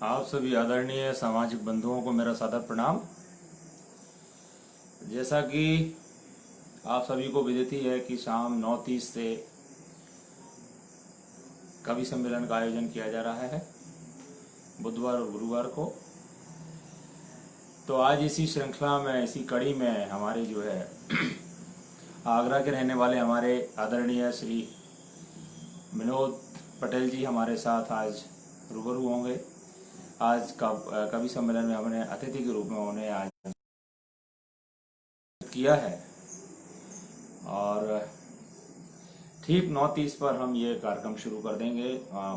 आप सभी आदरणीय सामाजिक बंधुओं को मेरा सादर प्रणाम। जैसा कि आप सभी को विदित ही है कि शाम 9:30 से कवि सम्मेलन का आयोजन किया जा रहा है बुधवार और गुरुवार को। तो आज इसी श्रृंखला में, इसी कड़ी में हमारे जो है आगरा के रहने वाले हमारे आदरणीय श्री विनोद पटेल जी हमारे साथ आज रूबरू होंगे। आज कवि सम्मेलन में हमने अतिथि के रूप में उन्हें आज किया है और ठीक 9:30 पर हम ये कार्यक्रम शुरू कर देंगे।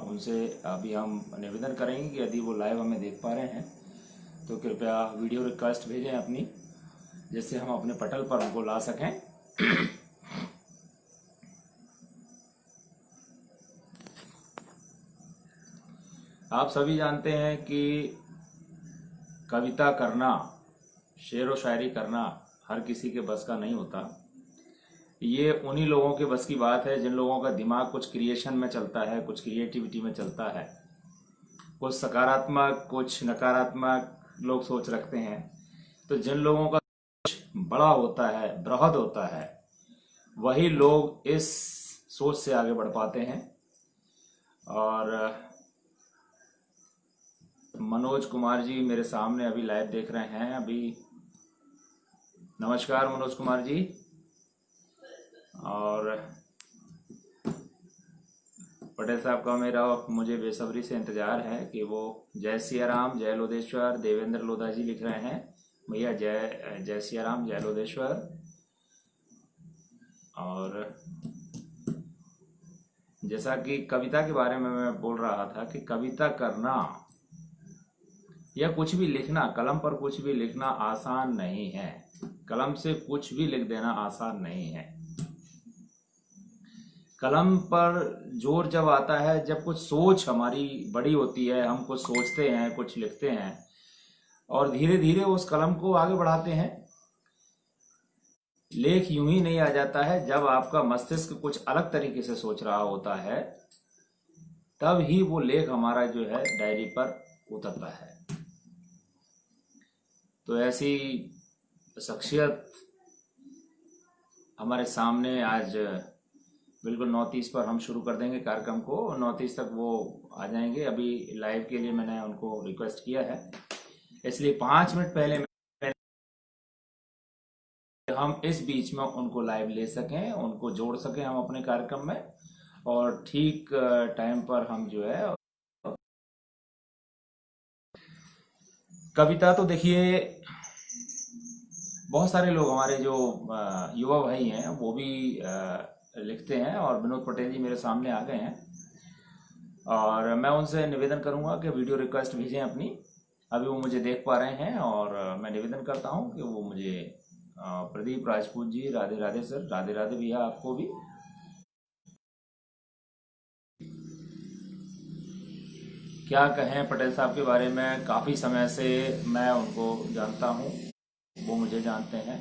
उनसे अभी हम निवेदन करेंगे कि यदि वो लाइव हमें देख पा रहे हैं तो कृपया वीडियो रिक्वेस्ट भेजें अपनी, जिससे हम अपने पटल पर उनको ला सकें। आप सभी जानते हैं कि कविता करना, शेर व शायरी करना हर किसी के बस का नहीं होता। ये उन्हीं लोगों के बस की बात है जिन लोगों का दिमाग कुछ क्रिएशन में चलता है, कुछ क्रिएटिविटी में चलता है, कुछ सकारात्मक कुछ नकारात्मक लोग सोच रखते हैं। तो जिन लोगों का कुछ बड़ा होता है, बृहद होता है, वही लोग इस सोच से आगे बढ़ पाते हैं। और मनोज कुमार जी मेरे सामने अभी लाइव देख रहे हैं। अभी नमस्कार मनोज कुमार जी। और पटेल साहब का मुझे बेसब्री से इंतजार है कि वो जय सिया राम जय लोदेश्वर, देवेंद्र लोधा जी लिख रहे हैं भैया जय सिया राम जय लोदेश्वर। और जैसा कि कविता के बारे में मैं बोल रहा था कि कविता करना या कुछ भी लिखना, कलम पर कुछ भी लिखना आसान नहीं है। कलम से कुछ भी लिख देना आसान नहीं है। कलम पर जोर जब आता है, जब कुछ सोच हमारी बड़ी होती है, हम कुछ सोचते हैं, कुछ लिखते हैं और धीरे धीरे उस कलम को आगे बढ़ाते हैं। लेख यूं ही नहीं आ जाता है। जब आपका मस्तिष्क कुछ अलग तरीके से सोच रहा होता है तब ही वो लेख हमारा जो है डायरी पर उतरता है। तो ऐसी शख्सियत हमारे सामने आज बिल्कुल 9:30 पर हम शुरू कर देंगे कार्यक्रम को। 9:30 तक वो आ जाएंगे। अभी लाइव के लिए मैंने उनको रिक्वेस्ट किया है, इसलिए 5 मिनट पहले हम इस बीच में उनको लाइव ले सकें, उनको जोड़ सकें हम अपने कार्यक्रम में। और ठीक टाइम पर हम जो है कविता, तो देखिए बहुत सारे लोग हमारे जो युवा भाई हैं वो भी लिखते हैं और विनोद पटेल जी मेरे सामने आ गए हैं और मैं उनसे निवेदन करूंगा कि वीडियो रिक्वेस्ट भेजें अपनी। अभी वो मुझे देख पा रहे हैं और मैं निवेदन करता हूं कि वो मुझे प्रदीप राजपूत जी, राधे राधे सर, राधे राधे भैया आपको भी। क्या कहें पटेल साहब के बारे में, काफ़ी समय से मैं उनको जानता हूँ, वो मुझे जानते हैं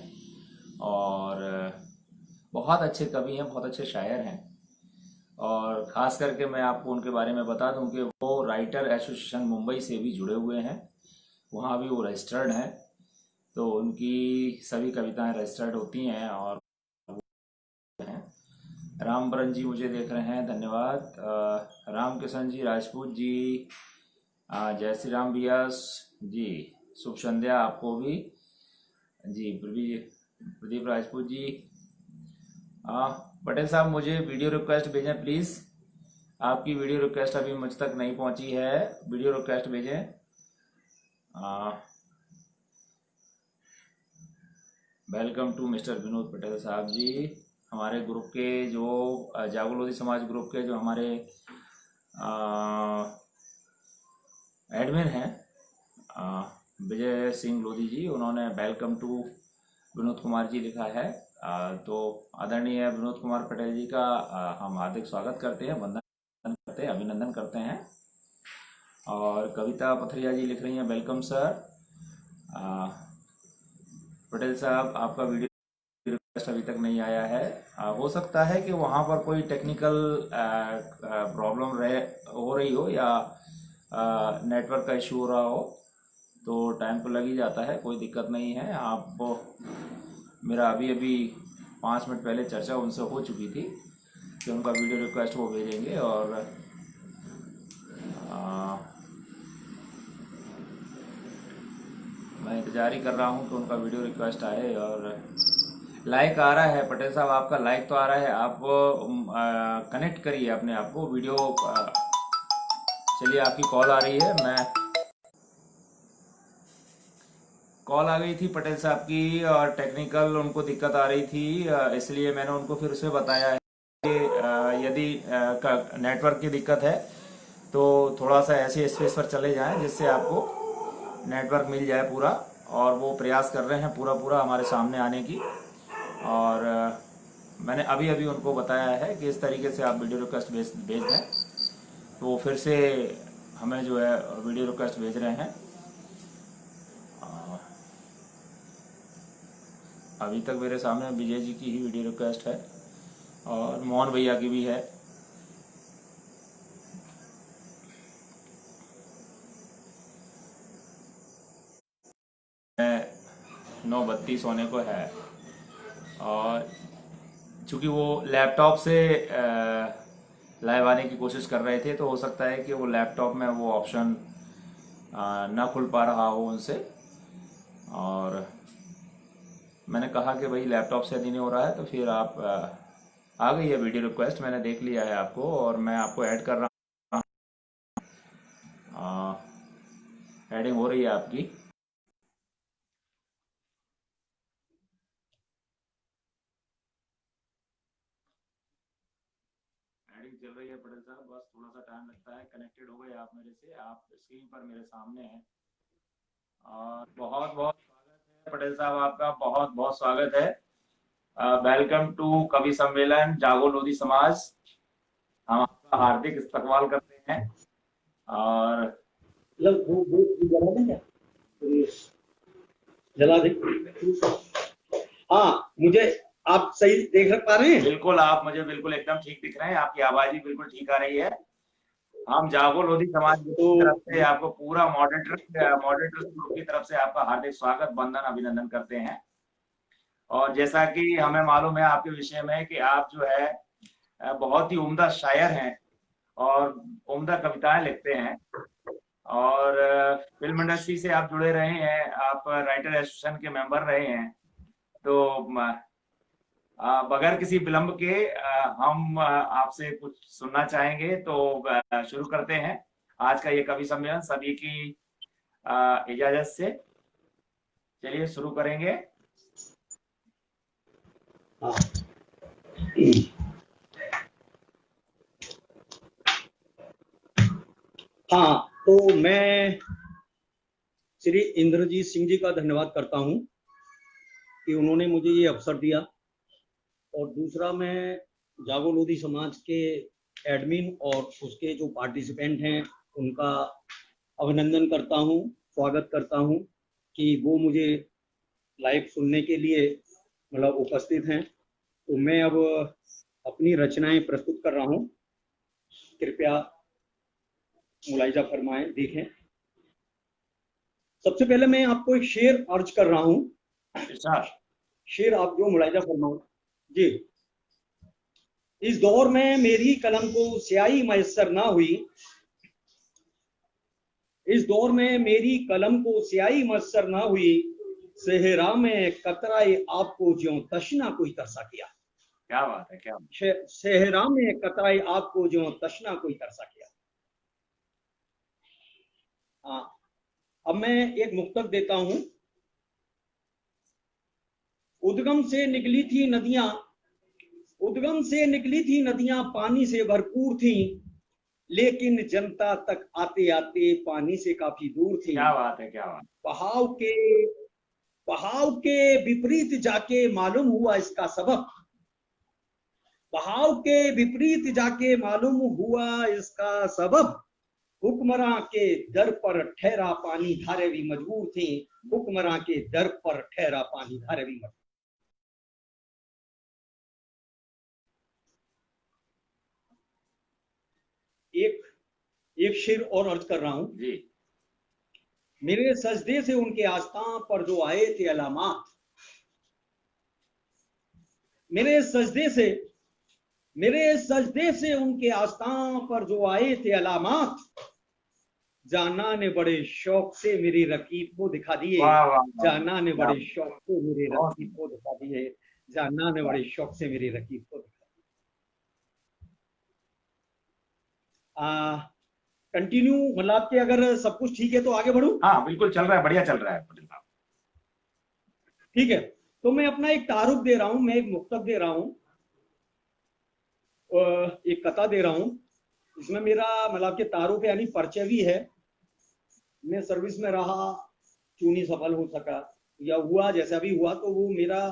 और बहुत अच्छे कवि हैं, बहुत अच्छे शायर हैं। और ख़ास करके मैं आपको उनके बारे में बता दूं कि वो राइटर एसोसिएशन मुंबई से भी जुड़े हुए हैं, वहाँ भी वो रजिस्टर्ड हैं। तो उनकी सभी कविताएं रजिस्टर्ड होती हैं। और राम बरन जी मुझे देख रहे हैं, धन्यवाद। राम किशन जी राजपूत जी, जय श्री राम भैया जी, शुभ संध्या आपको भी जी। प्रदीप राजपूत जी, पटेल साहब मुझे वीडियो रिक्वेस्ट भेजें प्लीज़। आपकी वीडियो रिक्वेस्ट अभी मुझ तक नहीं पहुंची है, वीडियो रिक्वेस्ट भेजें। Welcome to mister Vinod Patel साहब जी। हमारे ग्रुप के जो जागो लोधी समाज ग्रुप के जो हमारे एडमिन हैं विजय सिंह लोधी जी, उन्होंने वेलकम टू विनोद कुमार जी लिखा है। तो आदरणीय विनोद कुमार पटेल जी का हम हार्दिक स्वागत करते हैं, वंदन करते हैं, अभिनंदन करते हैं। और कविता पथरिया जी लिख रही हैं, वेलकम सर। पटेल साहब आपका वीडियो रिक्वेस्ट अभी तक नहीं आया है। हो सकता है कि वहाँ पर कोई टेक्निकल प्रॉब्लम हो रही हो या नेटवर्क का इशू हो रहा हो तो टाइम तो लग ही जाता है, कोई दिक्कत नहीं है। आप मेरा अभी अभी 5 मिनट पहले चर्चा उनसे हो चुकी थी कि उनका वीडियो रिक्वेस्ट वो भेजेंगे, और मैं इंतजार ही कर रहा हूँ कि उनका वीडियो रिक्वेस्ट आए। और लाइक आ रहा है पटेल साहब, आपका लाइक तो आ रहा है, आप कनेक्ट करिए अपने आप को वीडियो। चलिए आपकी कॉल आ रही है, मैं कॉल आ गई थी पटेल साहब की, और टेक्निकल उनको दिक्कत आ रही थी, इसलिए मैंने उनको फिर से बताया है कि यदि नेटवर्क की दिक्कत है तो थोड़ा सा ऐसे स्पेस पर चले जाएं जिससे आपको नेटवर्क मिल जाए पूरा। और वो प्रयास कर रहे हैं पूरा पूरा हमारे सामने आने की। और मैंने अभी अभी उनको बताया है कि इस तरीके से आप वीडियो रिक्वेस्ट भेज दें, तो वो फिर से हमें जो है वीडियो रिक्वेस्ट भेज रहे हैं। अभी तक मेरे सामने विजय जी की ही वीडियो रिक्वेस्ट है, और मोहन भैया की भी है। मैं 9:32 होने को है, और चूंकि वो लैपटॉप से लाइव आने की कोशिश कर रहे थे, तो हो सकता है कि वो लैपटॉप में वो ऑप्शन ना खुल पा रहा हो उनसे। और मैंने कहा कि भाई लैपटॉप से यदि नहीं हो रहा है तो फिर आप आ गई है वीडियो रिक्वेस्ट, मैंने देख लिया है आपको, और मैं आपको ऐड कर रहा हूँ। एडिंग हो रही है आपकी। एडिंग चल रही है पटेल साहब, बस थोड़ा सा टाइम लगता है। कनेक्टेड हो गए आप मेरे से, आप स्क्रीन पर मेरे सामने हैं। और बहुत बहुत स्वागत है पटेल साहब, आपका बहुत बहुत स्वागत है। वेलकम टू कवि सम्मेलन जागो लोधी समाज। हम आपका हार्दिक इस्तकबाल करते हैं। और मतलब वो जला दें क्या? जला दे। हाँ, मुझे आप सही देख पा रहे हैं? बिल्कुल, आप मुझे बिल्कुल एकदम ठीक दिख रहे हैं, आपकी आवाज भी बिल्कुल ठीक आ रही है। हम जागो लोधी समाज की तरफ से आपको पूरा मॉडरेटर्स ग्रुप की तरफ से आपका हार्दिक स्वागत, वंदन, अभिनंदन करते हैं। और जैसा कि हमें मालूम है आपके विषय में कि आप जो है बहुत ही उम्दा शायर हैं और उम्दा कविताएं लिखते हैं, और फिल्म इंडस्ट्री से आप जुड़े रहे हैं, आप राइटर एसोसिएशन के मेंबर रहे हैं। तो बगैर किसी विलंब के हम आपसे कुछ सुनना चाहेंगे, तो शुरू करते हैं आज का ये कवि सम्मेलन सभी की इजाजत से। चलिए शुरू करेंगे। हाँ। हाँ, तो मैं श्री इंद्रजीत सिंह जी का धन्यवाद करता हूं कि उन्होंने मुझे ये अवसर दिया। और दूसरा, मैं जागो लोधी समाज के एडमिन और उसके जो पार्टिसिपेंट हैं उनका अभिनंदन करता हूं, स्वागत करता हूं कि वो मुझे लाइव सुनने के लिए मतलब उपस्थित हैं। तो मैं अब अपनी रचनाएं प्रस्तुत कर रहा हूं, कृपया मुलाहिजा फरमाएं, देखें। सबसे पहले मैं आपको एक शेर अर्ज कर रहा हूं। शेर आप जो मुलाहिजा फरमाओ जी। इस दौर में मेरी कलम को स्याही मैसर ना हुई, इस दौर में मेरी कलम को स्याही मैसर ना हुई, सेहरा में कतराए आपको ज्यों तशना कोई तरसा किया। क्या बात है, क्या सेहरा में कतराए आपको ज्यों तशना कोई तरसा किया। हाँ, अब मैं एक मुक्तक देता हूं। उद्गम से निकली थी नदियां, उद्गम से निकली थी नदियां पानी से भरपूर थी, लेकिन जनता तक आते आते पानी से काफी दूर थी। क्या बात है, क्या बात। बहाव के विपरीत जाके मालूम हुआ इसका सबब, बहाव के विपरीत जाके मालूम हुआ इसका सबब। हुक्मरां के दर पर ठहरा पानी धारे भी मजबूर थी, हुक्मरां के दर पर ठहरा पानी धारे भी मजबूर। एक एक शेर और अर्ज कर रहा हूं। जी मेरे सजदे से उनके आस्तां पर जो आए थे अलामात, मेरे सजदे से उनके आस्तां पर जो आए थे अलामात, जाना ने बड़े शौक से मेरी रकीब को दिखा दिए, वाह वाह वाह, जाना ने क्या बड़े शौक से मेरी बहुत रकीब को दिखा दिए, जाना ने बड़े शौक से मेरी रकीब को दिखा दिए। कंटिन्यू, मतलब आपके अगर सब कुछ ठीक है तो आगे बढ़ूं? हाँ बिल्कुल चल रहा है, बढ़िया चल रहा है पटेल साहब। ठीक है, तो मैं अपना एक तारुफ दे रहा हूं, मैं एक मुक्तक दे रहा हूं, एक कथा दे रहा हूं। इसमें मेरा मतलब के तारुफ यानी परिचय भी है। मैं सर्विस में रहा, क्यों नहीं सफल हो सका या हुआ जैसा भी हुआ, तो वो मेरा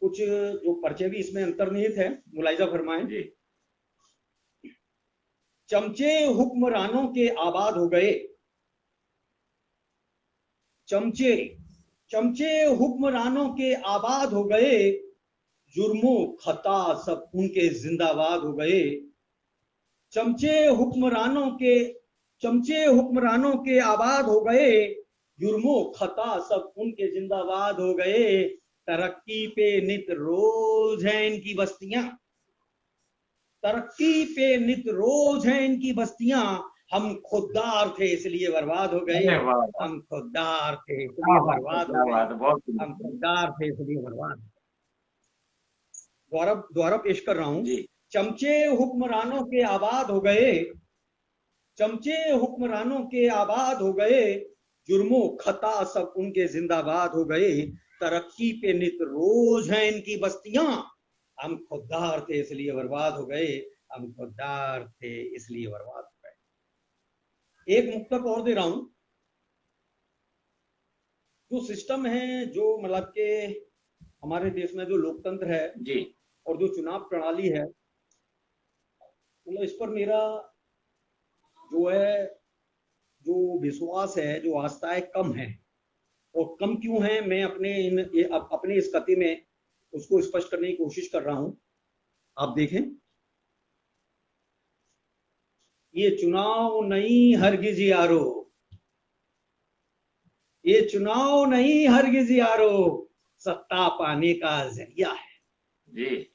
कुछ जो परिचय भी इसमें अंतर्निहित है, मुलाहिजा फरमाएं। जी चमचे हुक्मरानों के आबाद हो गए, चमचे हुक्मरानों के आबाद हो गए, जुर्मों खता सब उनके जिंदाबाद हो गए। चमचे हुक्मरानों के आबाद हो गए, जुर्मों खता सब उनके जिंदाबाद हो गए। तरक्की पे नित रोज है इनकी बस्तियां, तरक्की पे नित रोज है इनकी बस्तियां। हम खुददार थे इसलिए बर्बाद हो गए, अरे वाह वाह, हम खुददार थे क्या इसलिए बात है, बर्बाद हो क्या गए, बात है, बहुत सुंदर। हम खुददार थे इसलिए बर्बाद। दोबारा पेश कर रहा हूं। जी चमचे हुक्मरानों के आबाद हो गए, चमचे हुक्मरानों के आबाद हो गए, जुर्मों खता सब उनके जिंदाबाद हो गए। तरक्की पे नित रोज हैं इनकी बस्तियां, हम खुददार थे इसलिए बर्बाद हो गए, हम खुददार थे इसलिए बर्बाद हो गए। एक मुक्तक और दे रहा हूं। जो सिस्टम है, जो मतलब के हमारे देश में जो लोकतंत्र है जी और जो चुनाव प्रणाली है, मतलब इस पर मेरा जो है, जो विश्वास है, जो आस्था है, कम है। और कम क्यों है, मैं अपने इस कथी में उसको स्पष्ट करने की कोशिश कर रहा हूं। आप देखें, ये चुनाव नहीं हरगिज यारो, ये चुनाव नहीं हरगिज यारो, सत्ता पाने का जरिया है। जी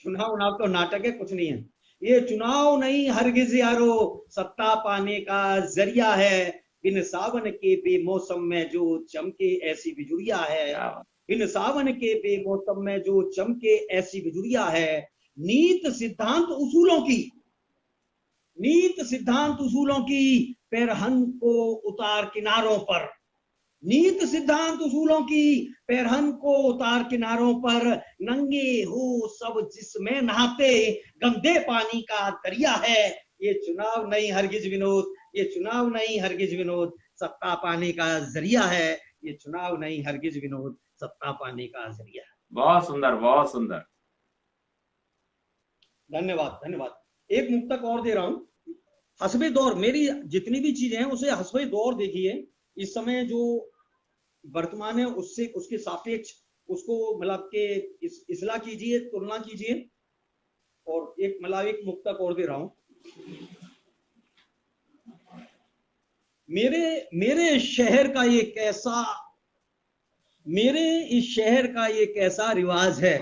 चुनाव नाव तो नाटक है, कुछ नहीं है। ये चुनाव नहीं हरगिज यारो, सत्ता पाने का जरिया है। बिन सावन के बेमौसम में जो चमके ऐसी बिजुरिया है, क्या बात, बिन सावन के बेमौसम में जो चमके ऐसी बिजुरिया है। नीत सिद्धांत उसूलों की, नीत सिद्धांत उसूलों की पैरहन को उतार किनारों पर, नीत सिद्धांत उसूलों की पैरहन को उतार किनारों पर। नंगे हो सब जिसमें नहाते, गंदे पानी का दरिया है। ये चुनाव नहीं हरगिज विनोद, ये चुनाव नहीं हरगिज विनोद, सत्ता पाने का जरिया है। ये चुनाव नहीं हरगिज विनोद, सत्ता पाने का जरिया है। बहुत सुंदर, बहुत सुंदर। धन्यवाद, धन्यवाद। एक मुक्तक और दे रहा हूं। हसबे दौर, मेरी जितनी भी चीजें हैं उसे हसबे दौर देखिए। इस समय जो वर्तमान है उससे, उसके सापेक्ष उसको मतलब के इसला कीजिए, तुलना कीजिए। और एक मतलब एक मुक्तक और दे रहा हूं। मेरे मेरे शहर का ये कैसा, मेरे इस शहर का ये कैसा रिवाज है।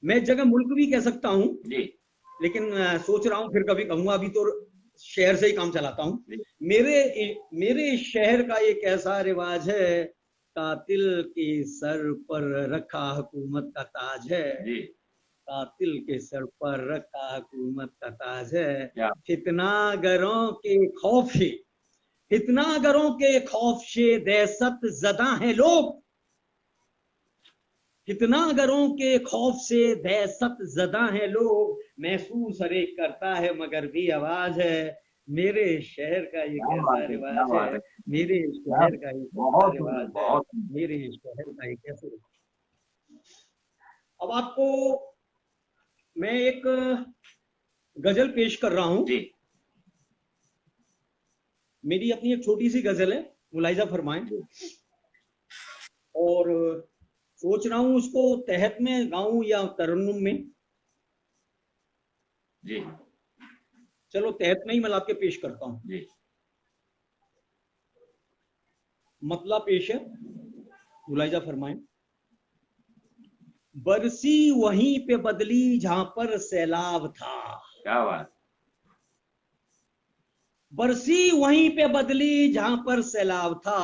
मैं एक जगह मुल्क भी कह सकता हूं, जी लेकिन सोच रहा हूं फिर कभी कहूंगा, अभी तो शहर से ही काम चलाता हूं। जी मेरे शहर का ये कैसा रिवाज है, कातिल के सर पर रखा हुकूमत का ताज है, जी कातिल के सर पर रखा हुकूमत का ताज है। क्या फितनागरों के खौफ से, फितनागरों के खौफ से दहशत ज़दा हैं लोग, फितनागरों के खौफ से दहशत ज़दा हैं लोग। महसूस हर एक करता है मगर भी आवाज है। मेरे शहर का ये क्या कैसा बात है, क्या रिवाज है, बात है, मेरे क्या, शहर का ये कैसा बहुत सुंदर, रिवाज है, बहुत सुंदर। मेरे शहर का ये कैसे रिवाज। अब आपको मैं एक गजल पेश कर रहा हूं। जी मेरी अपनी एक छोटी सी गजल है, मुलाहिजा फरमाएं। और सोच रहा हूं उसको तहत में गाऊं या तरन्नुम में। जी चलो तहत में ही मैं ला के पेश करता हूं। जी मतला पेश है, मुलाहिजा फरमाएं। बरसी वहीं पे बदली जहां पर सैलाब था, क्या बात, बरसी वहीं पे बदली जहां पर सैलाब था,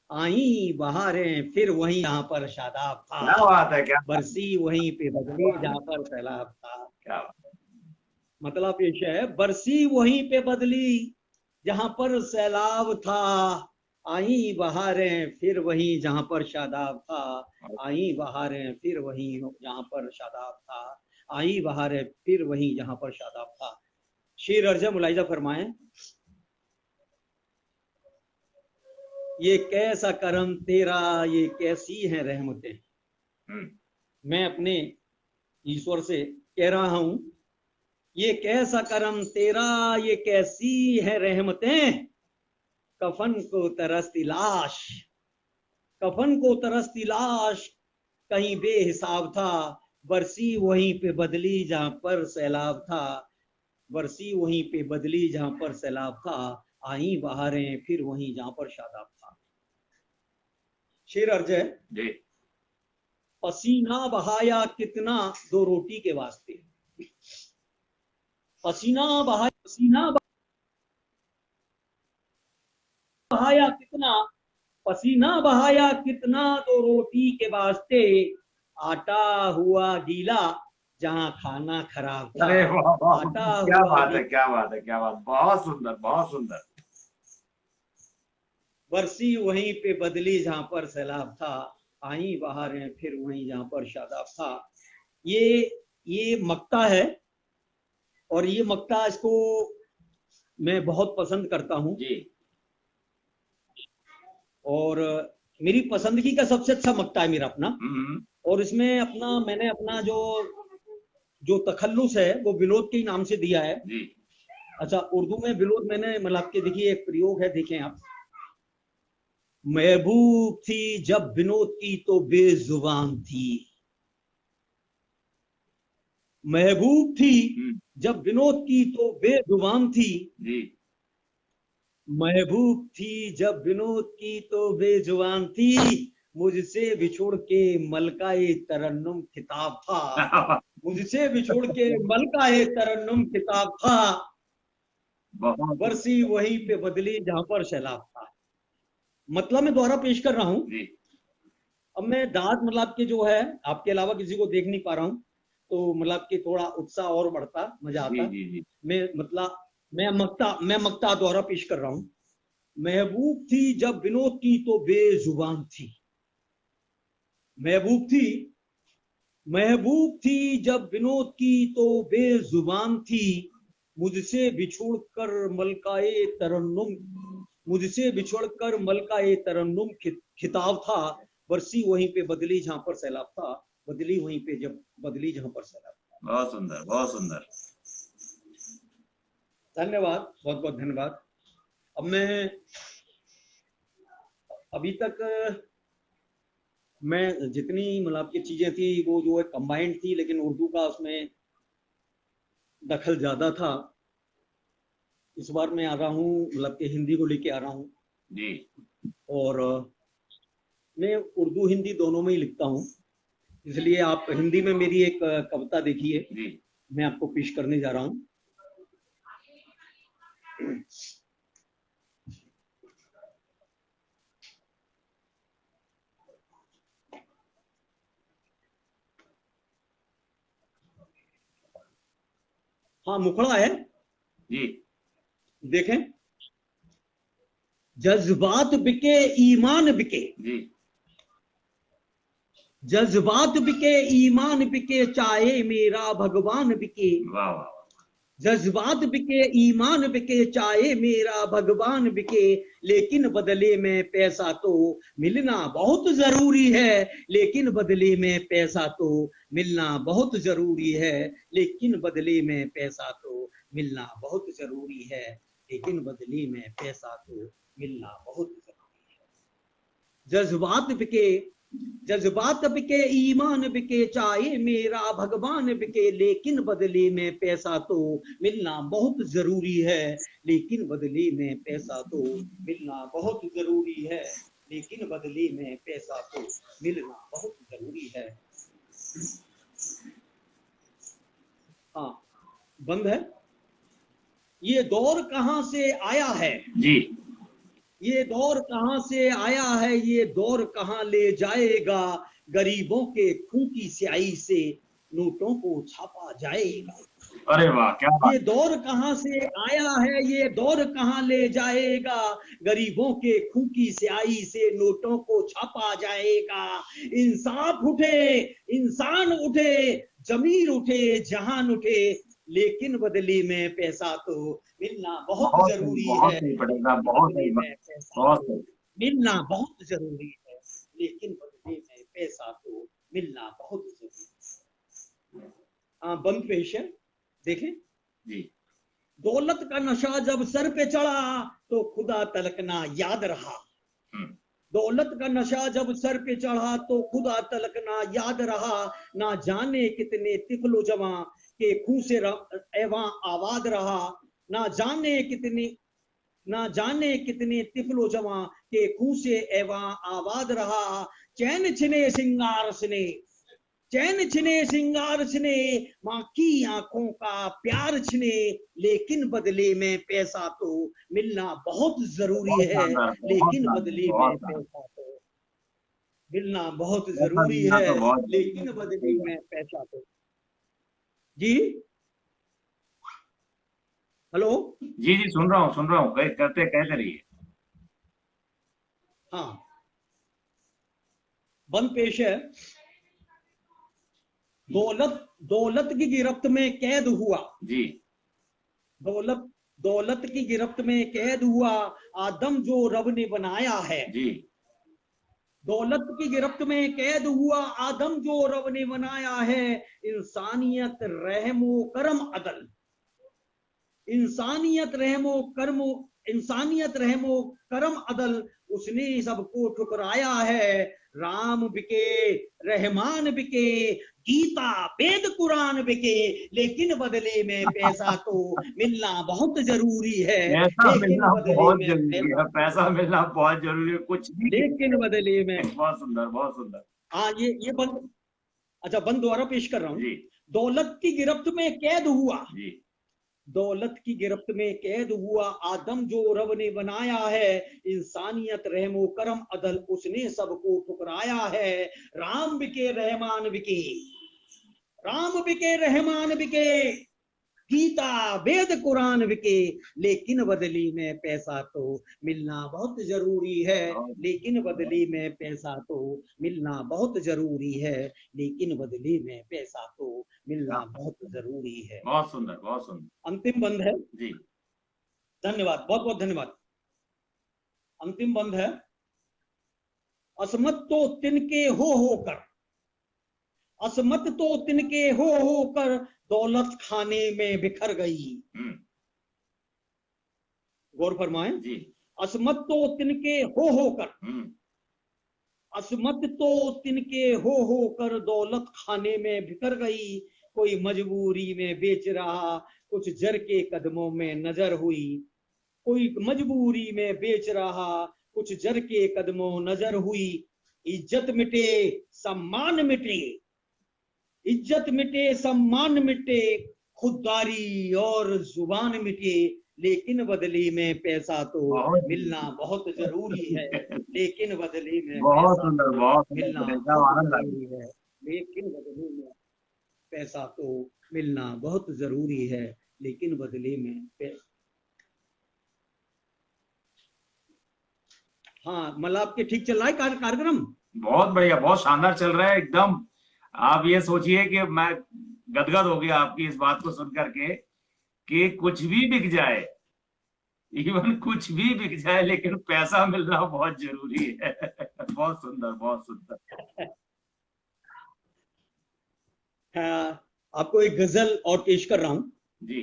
आई बहारें फिर वहीं जहां पर शादाब था। क्या बात है, क्या बात, बरसी वहीं पे बदली जहां पर सैलाब था। क्या बात, मतलब पेश है, बरसी वहीं पे बदली जहां पर सैलाब था, आई बहारें फिर वहीं जहां पर शादाब था, आई बहारें फिर वहीं जहां पर शादाब था, आई बहारें फिर वहीं जहां पर शादाब था। शेर अर्ज मुलाहिजा फरमाएं। ये कैसा करम तेरा, ये कैसी है रहमतें। मैं अपने ईश्वर से कह रहा हूं, ये कैसा करम तेरा, ये कैसी है रहमतें। कफन को तरसती लाश, कफन को तरसती लाश कहीं बेहिसाब था, बरसी वहीं पे बदली जहां पर सैलाब था, बरसी वहीं पे बदली जहां पर सैलाब था, आई बहारें फिर वहीं जहां पर शादाब था। शेर अर्ज है। जी पसीना बहाया कितना दो रोटी के वास्ते, पसीना बहाया कितना, पसीना बहाया कितना दो रोटी के वास्ते, आटा हुआ गीला जहां खाना खराब था, अरे वाह वाह, आटा क्या हुआ बात है, गीला। क्या बात है, क्या बात, बहुत सुंदर, बहुत सुंदर। बरसी वहीं पे बदली जहां पर सैलाब था, आई बहारें फिर वहीं जहां पर शादाब था। ये मक्ता है, और ये मक्ता इसको मैं बहुत पसंद करता हूं, जी और मेरी पसंदगी का सबसे अच्छा मक्ता है मेरा अपना। और इसमें अपना मैंने अपना जो जो तखल्लुस है वो विनोद के ही नाम से दिया है। जी अच्छा, उर्दू में विनोद मैंने मतलब के देखिए एक प्रयोग है, देखें आप। महबूब थी जब विनोद की तो बेजुबान थी, महबूब थी जब विनोद की तो बेजुबान थी, जी महबूब थी जब विनोद की तो बेजुबान थी, मुझसे बिछोड़ के मलकाए तरन्नुम खिताब था, मुझसे बिछोड़ के मलकाए तरन्नुम खिताब था, बहुत बरसी वहीं पे बदली जहां पर सैलाब था। मतलब मैं दोबारा पेश कर रहा हूं। जी अब मैं दाद मतलब के जो है आपके अलावा किसी को देख नहीं पा रहा हूं, तो मतलब कि थोड़ा उत्साह और बढ़ता, मजा जी आता। जी जी मैं मतलब मैं मक्ता दोबारा पेश कर रहा हूं। महबूब थी जब विनोद की तो बेजुबान थी, महबूब थी, महबूब थी जब विनोद की तो बेजुबान थी, मुझसे बिछोड़ कर मलकाए तरन्नुम, मुझसे बिछोड़ कर मलकाए तरन्नुम खिताब था, बरसी वहीं पे बदली जहां पर सैलाब था, बदली वहीं पे जब बदली जहां पर सैलाब था। बहुत सुंदर, बहुत सुंदर। धन्यवाद, बहुत बहुत धन्यवाद। अब मैं अभी तक मैं जितनी मतलब की चीजें थी वो जो है कंबाइंड थी, लेकिन उर्दू का उसमें दखल ज्यादा था। इस बार मैं आ रहा हूँ मतलब कि हिंदी को लेके आ रहा हूँ, जी और मैं उर्दू हिंदी दोनों में ही लिखता हूँ, इसलिए आप हिंदी में मेरी एक कविता देखिए, जी मैं आपको पेश करने जा रहा हूँ। हाँ, मुखड़ा है, जी देखें। जज्बात बिके ईमान बिके, जी जज्बात बिके ईमान बिके, चाहे मेरा भगवान बिके, वाह वाह, जज्बात बिके ईमान बिके, चाहे मेरा भगवान बिके, लेकिन बदले में पैसा तो मिलना बहुत जरूरी है, लेकिन बदले में पैसा तो मिलना बहुत जरूरी है, लेकिन बदले में पैसा तो मिलना बहुत जरूरी है, लेकिन बदले में पैसा तो मिलना बहुत जरूरी है। जज्बात बिके जज्बात बिके, ईमान बिके, चाहे मेरा भगवान बिके, लेकिन बदले में पैसा तो मिलना बहुत जरूरी है, लेकिन बदले में पैसा तो मिलना बहुत जरूरी है, लेकिन बदले में पैसा तो मिलना बहुत जरूरी है। हाँ, बंद है। ये दौर कहां से आया है, जी, ये दौर कहां से आया है, ये दौर कहां ले जाएगा, गरीबों के खून की स्याही से नोटों को छापा जाएगा। अरे वाह, क्या बात। ये दौर कहां से आया है, ये दौर कहां ले जाएगा, गरीबों के खून की स्याही से नोटों को छापा जाएगा। इंसाफ उठे, इंसान उठे, जमीर उठे, जहान उठे, लेकिन बदले में पैसा तो मिलना बहुत जरूरी बहुत है, सही पड़ेगा, लेकिन बहुत बदले सही, में पैसा बहुत तो सही। मिलना बहुत जरूरी है, लेकिन बदले में पैसा तो मिलना बहुत जरूरी है। बंद पेश है, देखें। जी, दौलत का नशा जब सर पे चढ़ा तो खुदा तलकना याद रहा, दौलत का नशा जब सर पे चढ़ा तो खुदा तलकना याद रहा, ना जाने कितने तिफलो जवां के खून से एवां आबाद रहा, ना जाने कितने, ना जाने कितने तिफलो जवां के खून से एवां आबाद रहा। चैन छिने सिंगार सने, चैन छिने सिंगार छिने, माँ की आंखों का प्यार छिने, लेकिन बदले में पैसा तो मिलना बहुत जरूरी बहुत है, शानदार, बहुत लेकिन शानदार, बदले में बहुत शानदार। पैसा तो मिलना बहुत पैसा जरूरी मिलना है, तो बहुत जरूरी लेकिन है, बदले सही बात। में पैसा तो। जी, हेलो। जी जी, सुन रहा हूँ, सुन रहा हूँ, करते कहते रहिए। हाँ, बंद पेश है। दौलत, दौलत की गिरफ्त में कैद हुआ, जी, दौलत, दौलत की गिरफ्त में कैद हुआ, आदम जो रब ने बनाया है, जी, दौलत की गिरफ्त में कैद हुआ, आदम जो रब ने बनाया है, इंसानियत रहमो करम अदल, इंसानियत रहमो कर्म, इंसानियत रहमो करम अदल, उसने सबको ठुकराया है। राम बिके, रहमान बिके, गीता वेद कुरान बिके, लेकिन बदले में पैसा तो मिलना बहुत जरूरी है, पैसा लेकिन मिलना बदले बहुत में जरूरी है, पैसा तो, पैसा मिलना बहुत जरूरी है, कुछ भी लेकिन बदले में। बहुत सुंदर, बहुत सुंदर। हाँ, ये बंद, अच्छा बंद दोबारा पेश कर रहा हूं। जी, दौलत की गिरफ्त में कैद हुआ, जी, दौलत की गिरफ्त में कैद हुआ, आदम जो रब ने बनाया है, इंसानियत रहमो करम अदल, उसने सबको ठुकराया है। राम बिके, रहमान बिके, राम बिके, रहमान बिके, गीता वेद कुरान बिके, लेकिन बदली में पैसा तो मिलना बहुत जरूरी है, बहुत लेकिन बहुत बदली में पैसा तो मिलना बहुत जरूरी है, लेकिन बदली में पैसा तो मिलना बहुत जरूरी है। बहुत सुंदर, बहुत सुंदर। अंतिम बंद है। जी, धन्यवाद, बहुत बहुत धन्यवाद। अंतिम बंद है। असमत तो तिनके हो होकर, असमत तो तिनके हो होकर, दौलत खाने में बिखर गई। हम्म, गौर फरमाएं। जी, असमत तो तिनके हो होकर, हम्म, असमत तो तिनके हो होकर, दौलत खाने में बिखर गई। कोई मजबूरी में बेच रहा, कुछ जर के कदमों में नजर हुई, कोई मजबूरी में बेच रहा, कुछ जर के कदमों नजर हुई। इज्जत मिटे, सम्मान मिटे, इज्जत मिटे, सम्मान मिटे, खुददारी और जुबान मिटे, लेकिन बदले में पैसा तो बहुत मिलना बहुत जरूरी है, लेकिन बदले में बहुत पैसा सुंदर, तो बहुत सुंदर मिलना पटेल साहब, बहुत आनंद आ गया। जरूरी है, लेकिन बदले में पैसा तो मिलना बहुत जरूरी है, लेकिन बदले में हाँ, मतलब आपके ठीक चल रहा है कार्यक्रम। बहुत बढ़िया, बहुत शानदार चल रहा है एकदम। आप ये सोचिए कि मैं गदगद हो गया आपकी इस बात को सुन करके, कि कुछ भी बिक जाए, इवन कुछ भी बिक जाए, लेकिन पैसा मिलना बहुत जरूरी है। बहुत सुंदर, बहुत सुंदर। आपको एक गजल और पेश कर रहा हूं। जी,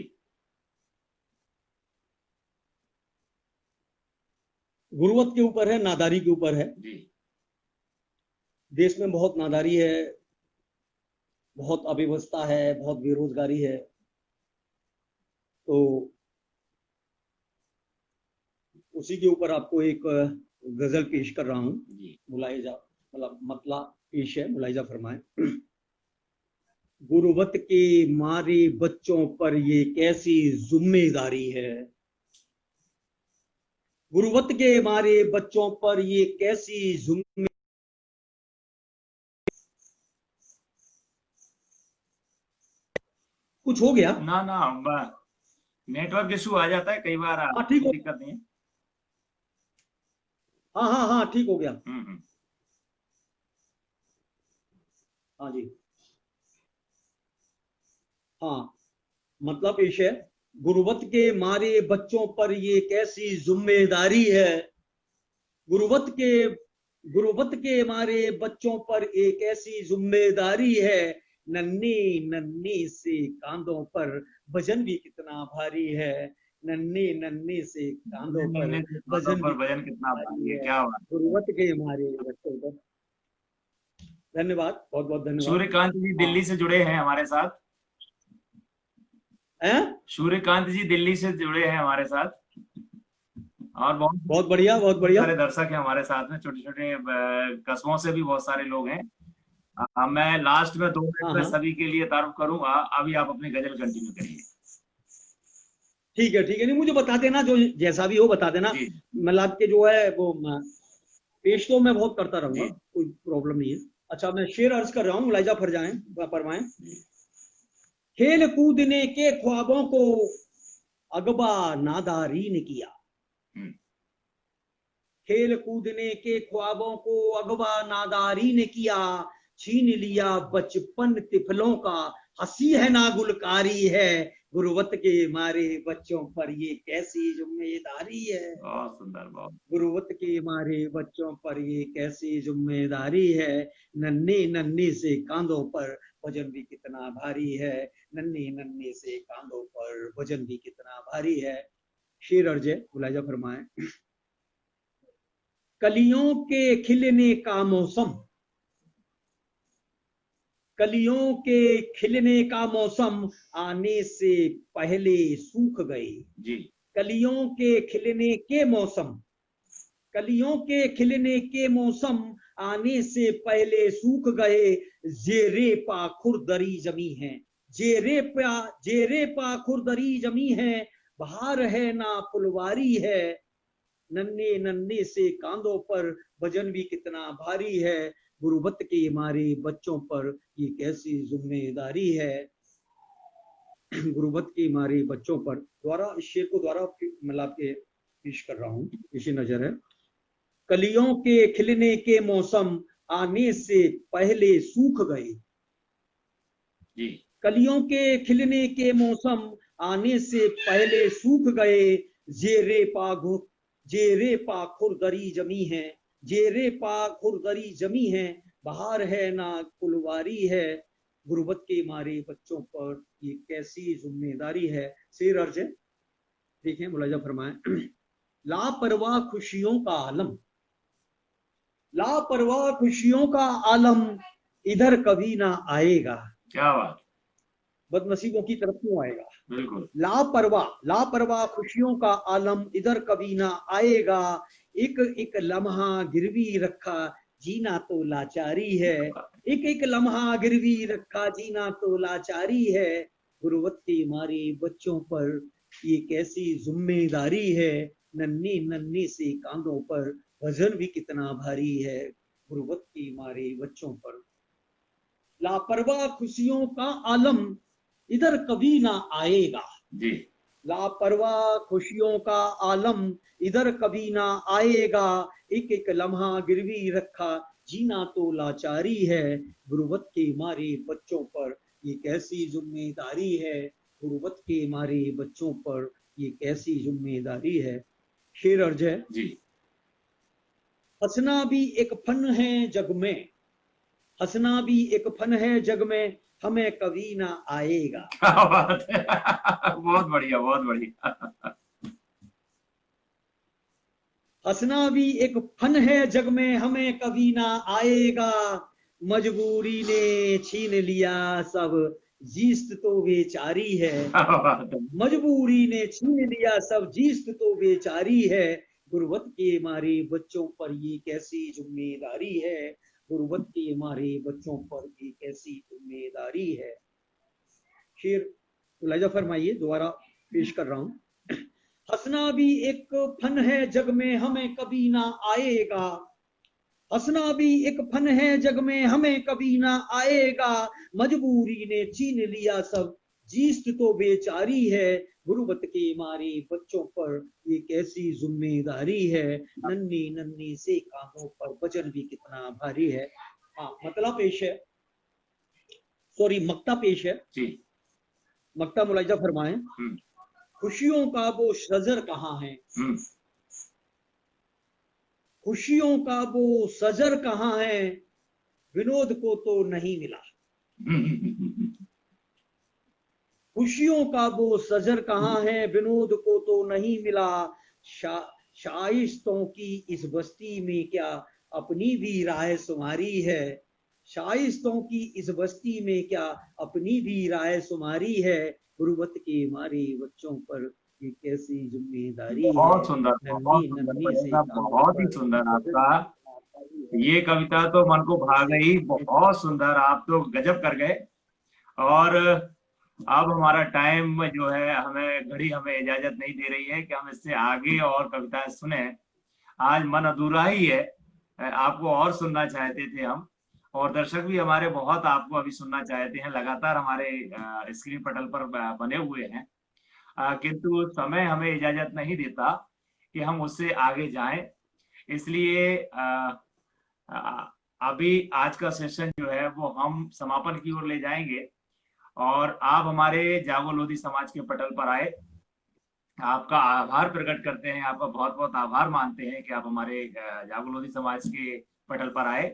गुरुवत के ऊपर है, नादारी के ऊपर है। जी, देश में बहुत नादारी है, बहुत अव्यवस्था है, बहुत बेरोजगारी है। तो उसी के ऊपर आपको एक गजल पेश कर रहा हूँ। जी। मुलाहिजा मतला पेश है, मुलाहिजा फरमाए। गुरुवत के मारे बच्चों पर ये कैसी जिम्मेदारी है, गुरुवत के मारे बच्चों पर ये कैसी जिम्मे। कुछ हो गया? ना ना, नेटवर्क इशू आ जाता है कई बार, हाँ ठीक हो, दिक्कत नहीं है। हाँ हाँ हाँ ठीक हो गया। हम्म। हाँ जी, हाँ मतलब पेश है। गुरुवत के मारे बच्चों पर ये कैसी जिम्मेदारी है, गुरुवत के गुरुवत के मारे बच्चों पर एक ऐसी जिम्मेदारी है, नन्ही नन्ही से कांधों पर वजन भी कितना भारी है, नन्ही नन्ही से कांधों पर नन्हे से बातों वजन भी पर वजन कितना कितना भारी भारी है, है, क्या बात। गुरुवत के मारे बच्चों पर। धन्यवाद, बहुत बहुत धन्यवाद। सूर्यकांत जी हाँ दिल्ली से जुड़े हैं हमारे साथ। हैं? सूर्यकांत जी दिल्ली से जुड़े हैं हमारे साथ, और बहुत बहुत बढ़िया, बहुत बढ़िया। सारे दर्शक हैं हमारे साथ में, छोटे छोटे कस्बों से भी बहुत सारे लोग हैं। मैं लास्ट में 2 मिनट हाँ में हाँ सभी के लिए तारुफ करूंगा। अभी आप अपनी गजल कंटिन्यू करिए। ठीक है, ठीक है। नहीं, मुझे बता देना, जो जैसा भी हो बता देना। जी मतलब आपके जो है वो पेश तो मैं बहुत करता रहूंगा, जी कोई प्रॉब्लम नहीं है। अच्छा, मैं शेर अर्ज कर रहा हूँ, मुलाहिजा फरमाएं। जी। खेल कूदने के ख्वाबों को अगबा नादारी ने किया, हम्म, खेल कूदने के ख्वाबों को अगवा नादारी ने किया, छीन लिया बचपन तिफलों का, हंसी है ना गुलकारी है, गुरुवत के मारे बच्चों पर ये कैसी जिम्मेदारी है, बहुत सुंदर, बहुत। गुरुवत के मारे बच्चों पर ये कैसी जिम्मेदारी है, नन्ही नन्ही से कांधों पर वजन भी कितना भारी है, नन्ही नन्ही से कांधों पर वजन भी कितना भारी है। शेर अर्ज है, मुलाहिजा फरमाए। कलियों के खिलने का मौसम, कलियों के खिलने का मौसम आने से पहले सूख गए, जी कलियों के खिलने के मौसम, कलियों के खिलने के मौसम आने से पहले सूख गए, जेरे पा खुरदरी जमी है, जेरे पा खुरदरी जमी है, बहार है ना फुलवारी है, नन्हे नन्हे से कांधों पर वजन भी कितना भारी है, गुरुबत के मारे बच्चों पर ये कैसी जिम्मेदारी है, गुरुबत के मारे बच्चों पर। द्वारा इस शेर को द्वारा मतलब के पेश कर रहा हूँ, इसी नजर है। कलियों के खिलने के मौसम आने से पहले सूख गए, जी कलियों के खिलने के मौसम आने से पहले सूख गए, जेरे पा जेरे पा खुरदरी जमी है, जेरे पा खुरदरी जमी है, बहार है ना कुलवारी है, गुर्बत के मारे बच्चों पर ये कैसी जिम्मेदारी है। शेर अर्ज है, देखें, मुलाजा फरमाए। लापरवाह खुशियों का आलम, लापरवाह खुशियों का आलम इधर कभी ना आएगा, क्या बात। बदनसीबों की तरफ क्यों आएगा, बिल्कुल। लापरवाह लापरवाह खुशियों का आलम इधर कभी ना आएगा, एक एक लम्हा गिरवी रखा जीना तो लाचारी है, एक एक लम्हा गिरवी रखा जीना तो लाचारी है, गुरुवत के मारे बच्चों पर ये कैसी जिम्मेदारी है, नन्ही नन्ही से कांधों पर वजन भी कितना भारी है, गुरुवत के मारे बच्चों पर। लापरवाह खुशियों का आलम इधर कभी ना आएगा, जी लापरवाह खुशियों का आलम इधर कभी ना आएगा, एक एक लम्हा गिरवी रखा जीना तो लाचारी है, गुरुबत के मारे बच्चों पर ये कैसी जिम्मेदारी है, गुरुबत के मारे बच्चों पर ये कैसी जिम्मेदारी है। शेर अर्ज है। जी। हंसना भी एक फन है जग में, हंसना भी एक फन है जग में, हमें कभी ना आएगा, क्या बात है। बहुत बढ़िया, बहुत बढ़िया। हंसना भी एक फन है जग में, हमें कभी ना आएगा, मजबूरी ने छीन लिया सब, जीस्त तो बेचारी है। मजबूरी ने छीन लिया सब, जीस्त तो बेचारी है, गुर्बत के मारे बच्चों पर ये कैसी जिम्मेदारी है, गुर्बत के मारे बच्चों पर ये कैसी जिम्मेदारी है। शेर मुलाजा फरमाइए, दोबारा पेश कर रहा हूं। हंसना भी एक फन है जग में, हमें कभी ना आएगा, हंसना भी एक फन है जग में, हमें कभी ना आएगा, मजबूरी ने छीन लिया सब, जीस्त तो बेचारी है, गुर्बत के मारे बच्चों पर ये कैसी जिम्मेदारी है, नन्ही नन्ही से कांधों पर वजन भी कितना भारी है। हाँ, मतला पेश है, सॉरी मक्ता पेश है जी। मक्ता मुलाजा फरमाए। खुशियों का वो सजर कहाँ है, खुशियों का वो सजर कहाँ है, विनोद को तो नहीं मिला, खुशियों का वो सजर कहाँ है, विनोद को तो नहीं मिला, शाइस्तों की इस बस्ती में क्या अपनी भी राय शुमारी है, शाइस्तों की इस बस्ती में क्या अपनी भी राय शुमारी है, गुर्बत के मारे बच्चों पर ये कैसी जिम्मेदारी है, बहुत सुंदर, बहुत नन्ही सुंदर नन्ही से पटेल साहब, कांधों बहुत ही पर सुंदर वजन आपका भी कितना भारी है। ये कविता तो मन को भा गई, बहुत सुंदर, आप तो गजब कर गए। और अब हमारा टाइम जो है, हमें घड़ी हमें इजाजत नहीं दे रही है कि हम इससे आगे और कविताएं सुने। आज मन अधूरा ही है, आपको और सुनना चाहते थे हम, और दर्शक भी हमारे बहुत आपको अभी सुनना चाहते हैं, लगातार हमारे स्क्रीन पटल पर बने हुए हैं, किंतु समय हमें इजाजत नहीं देता कि हम उससे आगे जाएं। इसलिए अभी आज का सेशन जो है वो हम समापन की ओर ले जाएंगे, और आप हमारे जागो लोधी समाज के पटल पर आए, आपका आभार प्रकट करते हैं, आपका बहुत बहुत आभार मानते हैं कि आप हमारे जागो लोधी समाज के पटल पर आए।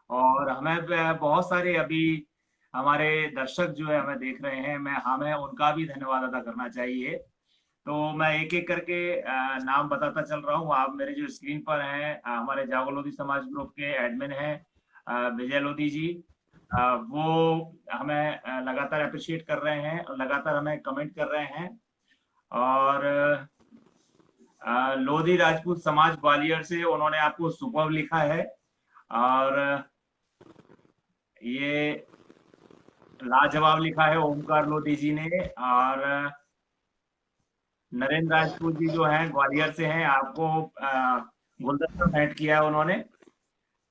और हमें बहुत सारे अभी हमारे दर्शक जो है हमें देख रहे हैं, हमें उनका भी धन्यवाद अदा करना चाहिए। तो मैं एक एक करके नाम बताता चल रहा हूँ। आप मेरे जो स्क्रीन पर हैं, हमारे जागो लोधी समाज ग्रुप के एडमिन हैं विजय लोधी जी, वो हमें लगातार अप्रिशिएट कर रहे हैं और लगातार हमें कमेंट कर रहे हैं। और लोधी राजपूत समाज ग्वालियर से उन्होंने आपको सुपर्ब लिखा है, और ये लाजवाब लिखा है ओमकार लोधी जी ने। और नरेंद्र राजपूत जी जो हैं ग्वालियर से हैं, आपको गुलदस्ता भेंट किया है उन्होंने,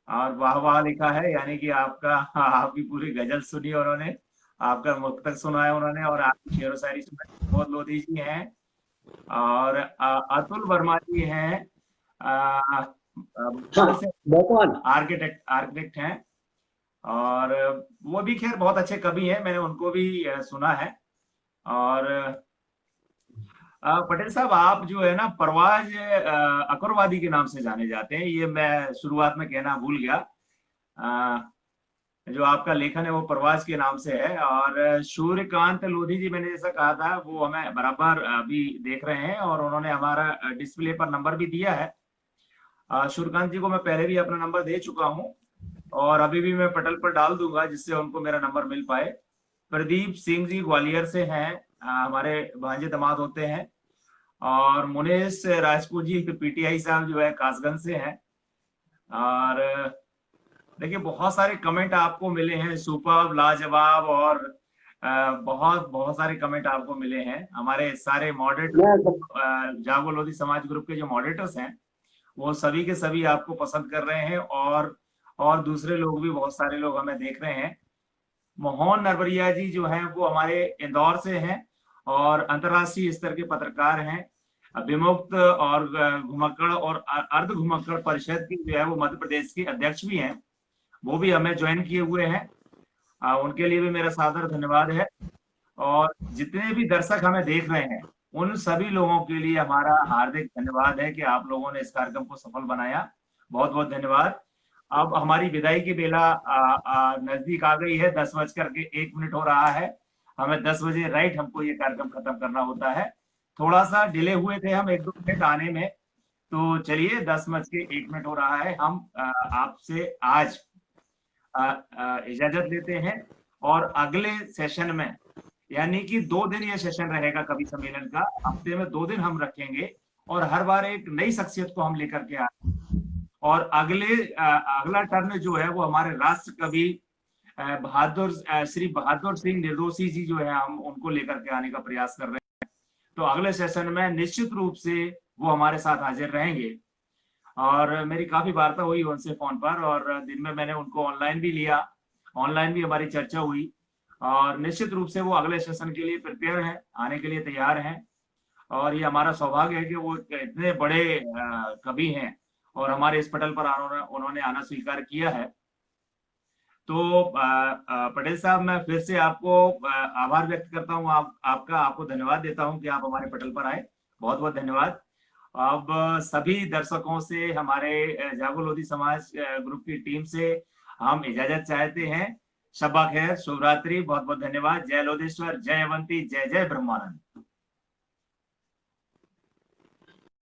और वाह वाह लिखा है, यानी कि आपका आपकी पूरी गजल सुनी उन्होंने, आपका मुक्तक सुना है उन्होंने, और आपकी शेर व शायरी सुनाई। बहुत लोधी जी हैं। और अतुल वर्मा जी हैं, आर्किटेक्ट हैं, और वो भी खैर बहुत अच्छे कवि हैं, मैंने उनको भी सुना है। और पटेल साहब, आप जो है ना परवाज अकरवादी के नाम से जाने जाते हैं, ये मैं शुरुआत में कहना भूल गया। जो आपका लेखन है वो परवाज के नाम से है। और सूर्यकांत लोधी जी, मैंने जैसा कहा था, वो हमें बराबर अभी देख रहे हैं, और उन्होंने हमारा डिस्प्ले पर नंबर भी दिया है। सूर्यकांत जी को मैं पहले भी अपना नंबर दे चुका हूँ, और अभी भी मैं पटल पर डाल दूंगा जिससे उनको मेरा नंबर मिल पाए। प्रदीप सिंह जी ग्वालियर से हैं, हमारे भांजे दामाद होते हैं। और मुनेश राजपूत जी पीटीआई साहब जो है कासगंज से हैं। और देखिए बहुत सारे कमेंट आपको मिले हैं, सुपर्ब, लाजवाब, और बहुत बहुत सारे कमेंट आपको मिले हैं। हमारे सारे मॉडरेटर, जागो लोधी समाज ग्रुप के जो मॉडरेटर्स हैं, वो सभी के सभी आपको पसंद कर रहे हैं, और दूसरे लोग भी, बहुत सारे लोग हमें देख रहे हैं। मोहन नरवरिया जी जो हैं वो हमारे इंदौर से हैं, और अंतर्राष्ट्रीय स्तर के पत्रकार हैं। विमुक्त और घुमक्कड़ और अर्ध घुमक्कड़ परिषद की जो है वो मध्य प्रदेश की अध्यक्ष भी हैं, वो भी हमें ज्वाइन किए हुए हैं। उनके लिए भी मेरा सादर धन्यवाद है। और जितने भी दर्शक हमें देख रहे हैं, उन सभी लोगों के लिए हमारा हार्दिक धन्यवाद है कि आप लोगों ने इस कार्यक्रम को सफल बनाया। बहुत बहुत धन्यवाद। अब हमारी विदाई की बेला नजदीक आ गई है, 10:01 हो रहा है। हमें 10 बजे राइट हमको ये कार्यक्रम खत्म करना होता है। थोड़ा सा डिले हुए थे हम 1-2 मिनट आने में, तो चलिए 10:01 हो रहा है, हम आपसे आज इजाजत लेते हैं और अगले सेशन में, यानी कि 2 दिन ये सेशन रहेगा कवि सम्मेलन का, हफ्ते में 2 दिन हम रखेंगे और हर बार एक नई शख्सियत को हम लेकर के आए और अगला टर्न जो है वो हमारे राष्ट्र कवि श्री बहादुर सिंह निर्दोशी जी जो है, हम उनको लेकर के आने का प्रयास कर रहे हैं। तो अगले सेशन में निश्चित रूप से वो हमारे साथ हाजिर रहेंगे और मेरी काफी वार्ता हुई उनसे फोन पर और दिन में मैंने उनको ऑनलाइन भी लिया, ऑनलाइन भी हमारी चर्चा हुई और निश्चित रूप से वो अगले सेशन के लिए प्रिपेयर हैं, आने के लिए तैयार हैं और ये हमारा सौभाग्य है कि वो इतने बड़े कवि हैं और हमारे इस पटल पर उन्होंने आना स्वीकार किया है। तो पटेल साहब, मैं फिर से आपको आभार व्यक्त करता हूँ, आपको धन्यवाद देता हूँ कि आप हमारे पटल पर आए, बहुत बहुत धन्यवाद। अब सभी दर्शकों से, हमारे जागो लोधी समाज ग्रुप की टीम से हम इजाजत चाहते हैं। शब्बा खैर, शुभ रात्रि, बहुत बहुत धन्यवाद। जय लोधेश्वर, जय अवंती, जय जय ब्रह्मानंद।